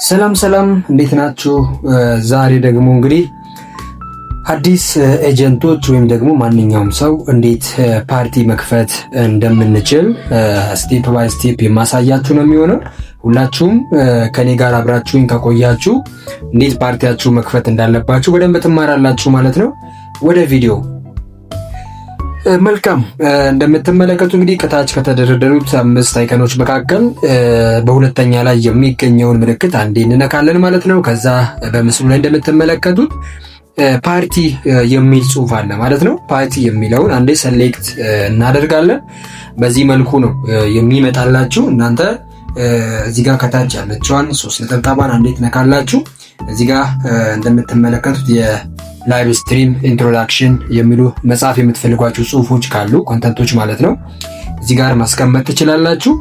ሰላም ሰላም እንዴት ናችሁ? ዛሬ ደግሞ እንግዲህ አዲስ ኤጀንቶች ወይም ደግሞ ማንኛውም ሰው እንዴት ፓርቲ መክፈት እንደምንችል ስቴፕ ባይ ስቴፕ የማሳያችሁ ነው የሚሆነው። ሁላችሁም ከኔ ጋር አብራችሁኝ ከቆያችሁ እንዴት ፓርቲያችሁ መክፈት እንዳለባችሁ በደንብ ትማራላችሁ ማለት ነው። ወደ ቪዲዮ መልካም። እንደምትመለከቱ እንግዲህ ከታች ከተደረደሩት 5 አይከኖች መካከል በሁለተኛ ላይ የሚገኘውን ምልክት አንዴ እንነካለን ማለት ነው። ከዛ በምስሉ ላይ እንደምትመለከቱት ፓርቲ የሚል ጽሑፍ አለ ማለት ነው። ፓርቲ የሚለውን አንዴ ሰሌክት እናደርጋለን። በዚህ መልኩ ነው የሚመጣላችሁ። እናንተ እዚህ ጋር ከታች ያለችዋን 3 ነጠብጣቧን አንዴ ትነካላችሁ። እዚህ ጋር እንደምትመለከቱት የላይቭ ስትሪም ኢንትሮዳክሽን የሚሉ መጻፍ የምትፈልጓቸው ጽሁፎች ካሉ ኮንተንቶች ማለት ነው እዚህ ጋር ማስቀመጥ ትችላላችሁ።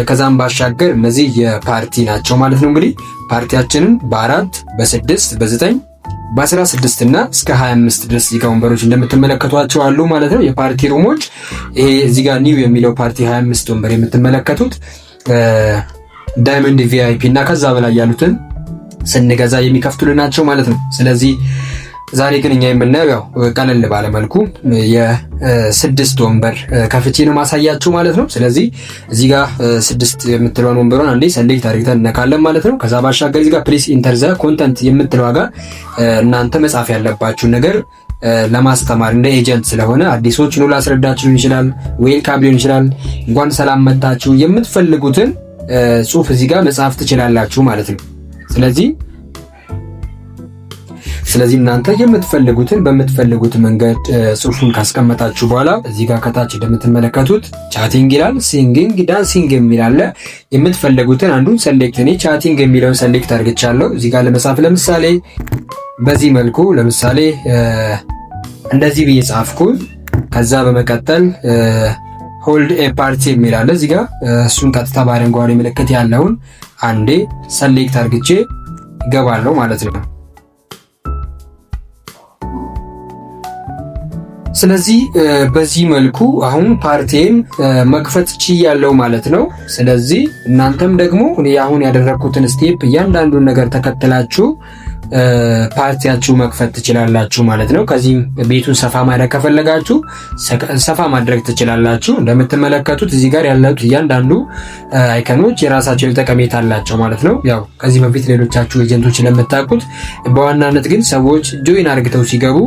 ከዛም ባሻገር እነዚህ የፓርቲ ናቸው ማለት ነው። እንግዲህ ፓርቲያችንን በ4 በ6 በ9 በ16 እና እስከ 25 ድረስ እዚህ ጋር ወንበሮች እንደምትመለከቷቸው አሉ ማለት ነው። የፓርቲ ሩሞች ይሄ እዚህ ጋር ኒው የሚለው ፓርቲ 25 ወንበር የምትመለከቱት ዳይመንድ ቪአይፒ እና ከዛ በላይ ያሉትን ስንገዛ የሚከፍቱልን ናቸው ማለት ነው። ስለዚህ ዛሬ ግን እኛ የምናየው ያው ቀለል ባለ መልኩ የ6 ወንበር ከፍቼ ነው ማሳያችሁ ማለት ነው። ስለዚህ እዚህ ጋር 6 የምትለውን ወንበሯን አንዴ ሰሌክት አድርገን እነካለን ማለት ነው። ከዛ ባሻገር እዚህ ጋር ፕሊስ ኢንተር ዘ ኮንተንት የምትለዋ ጋር እናንተ መጻፍ ያለባችሁን ነገር ለማስተማር እንደ ኤጀንት ስለሆነ አዲሶች ነው ላስረዳችሁ ይችላል፣ ዌልካም ሊሆን ይችላል፣ እንኳን ሰላም መጣችሁ የምትፈልጉትን ጽሁፍ እዚህ ጋር መጻፍ ትችላላችሁ ማለት ነው። ስለዚህ እናንተ የምትፈልጉትን በምትፈልጉት መንገድ ጽሁፉን ካስቀመጣችሁ በኋላ እዚህ ጋር ከታች እንደምትመለከቱት ቻቲንግ ይላል፣ ሲንጊንግ፣ ዳንሲንግ የሚል አለ። የምትፈልጉትን አንዱን ሰሌክት፣ እኔ ቻቲንግ የሚለውን ሰሌክት አድርግቻለሁ እዚህ ጋር ለመጻፍ። ለምሳሌ በዚህ መልኩ ለምሳሌ እንደዚህ ብዬ ጻፍኩኝ። ከዛ በመቀጠል ሆልድ ኤ ፓርቲ የሚል አለ እዚህ ጋር እሱን ቀጥታ በአረንጓዴ ምልክት ያለውን አንዴ ሰሌክት አድርግቼ ገባለሁ ማለት ነው። ስለዚህ በዚህ መልኩ አሁን ፓርቲን መክፈት ችያለሁ ማለት ነው። ስለዚህ እናንተም ደግሞ እኔ አሁን ያደረኩትን ስቴፕ እያንዳንዱን ነገር ተከትላችሁ ፓርቲያችሁ መክፈት ትችላላችሁ ማለት ነው። ከዚህም ቤቱን ሰፋ ማድረግ ከፈለጋችሁ ሰፋ ማድረግ ትችላላችሁ። እንደምትመለከቱት እዚህ ጋር ያሉት እያንዳንዱ አይከኖች የራሳቸው ጠቀሜታ አላቸው ማለት ነው። ያው ከዚህ በፊት ሌሎቻችሁ ኤጀንቶች ለምታውቁት፣ በዋናነት ግን ሰዎች ጆይን አድርገው ሲገቡ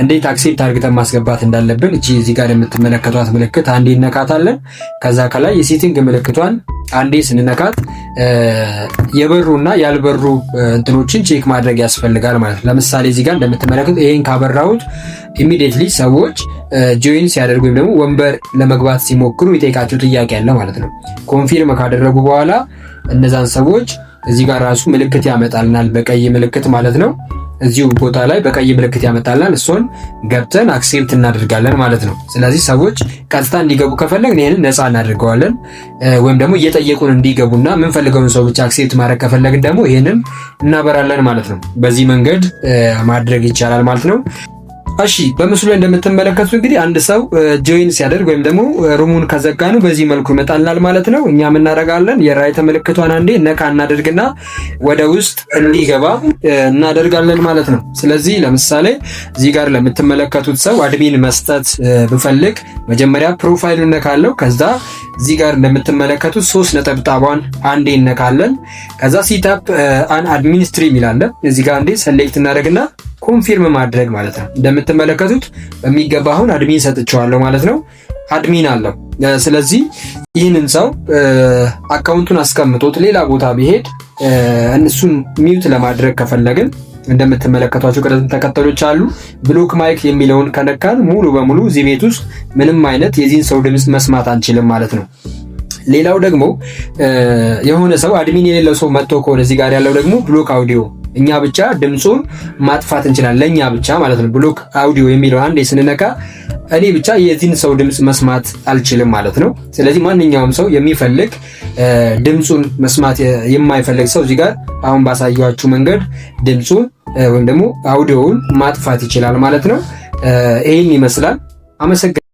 እንዴት አክሴፕት አድርገን ማስገባት እንዳለብን እቺ እዚህ ጋር የምትመለከቷት ምልክት አንዴ እነካታለን። ከዛ ከላይ የሴቲንግ ምልክቷን አንዴ ስንነካት የበሩና ያልበሩ እንትኖችን ቼክ ማድረግ ያስፈልጋል ማለት ነው። ለምሳሌ እዚህ ጋር እንደምትመለከቱት ይሄን ካበራሁት ኢሚዲየትሊ ሰዎች ጆይን ሲያደርጉ ወይም ደግሞ ወንበር ለመግባት ሲሞክሩ የሚጠይቃቸው ጥያቄ አለ ማለት ነው። ኮንፊርም ካደረጉ በኋላ እነዛን ሰዎች እዚህ ጋር ራሱ ምልክት ያመጣልናል፣ በቀይ ምልክት ማለት ነው። እዚሁ ቦታ ላይ በቀይ ምልክት ያመጣልናል። እሱን ገብተን አክሴፕት እናደርጋለን ማለት ነው። ስለዚህ ሰዎች ቀጥታ እንዲገቡ ከፈለግን ይሄንን ነፃ እናደርገዋለን። ወይም ደግሞ እየጠየቁን እንዲገቡና የምንፈልገውን ሰው ብቻ አክሴፕት ማድረግ ከፈለግን ደግሞ ይሄንን እናበራለን ማለት ነው። በዚህ መንገድ ማድረግ ይቻላል ማለት ነው። እሺ በምስሉ ላይ እንደምትመለከቱት እንግዲህ አንድ ሰው ጆይን ሲያደርግ ወይም ደግሞ ሩሙን ከዘጋኑ በዚህ መልኩ ይመጣልናል ማለት ነው። እኛ ምን እናደርጋለን? የራይት ምልክቷን አንዴ ነካ እናደርግና ወደ ውስጥ እንዲገባ እናደርጋለን ማለት ነው። ስለዚህ ለምሳሌ እዚህ ጋር ለምትመለከቱት ሰው አድሚን መስጠት ብፈልግ መጀመሪያ ፕሮፋይሉን ነካለው። ከዛ እዚህ ጋር እንደምትመለከቱት 3 ነጠብጣቧን አንዴ እነካለን። ከዛ ሲታፕ አን አድሚኒስትሪ ይላል እዚህ ጋር አንዴ ሰሌክት እናደርግና ኮንፊርም ማድረግ ማለት ነው። እንደምትመለከቱት በሚገባ አሁን አድሚን ሰጥቼዋለሁ ማለት ነው። አድሚን አለው። ስለዚህ ይህንን ሰው አካውንቱን አስቀምጦት ሌላ ቦታ ቢሄድ እነሱን ሚውት ለማድረግ ከፈለግን እንደምትመለከቷቸው ቅደም ተከተሎች አሉ። ብሎክ ማይክ የሚለውን ከነካን ሙሉ በሙሉ እዚህ ቤት ውስጥ ምንም አይነት የዚህን ሰው ድምፅ መስማት አንችልም ማለት ነው። ሌላው ደግሞ የሆነ ሰው አድሚን የሌለው ሰው መጥቶ ከሆነ እዚህ ጋር ያለው ደግሞ ብሎክ አውዲዮ እኛ ብቻ ድምፁን ማጥፋት እንችላለን፣ ለኛ ብቻ ማለት ነው። ብሎክ አውዲዮ የሚለው አንዴ ስንነካ እኔ ብቻ የዚህን ሰው ድምፅ መስማት አልችልም ማለት ነው። ስለዚህ ማንኛውም ሰው የሚፈልግ ድምፁን መስማት የማይፈልግ ሰው እዚህ ጋር አሁን ባሳያችሁ መንገድ ድምፁን ወይም ደግሞ አውዲዮውን ማጥፋት ይችላል ማለት ነው። ይሄን ይመስላል። አመሰግናለሁ።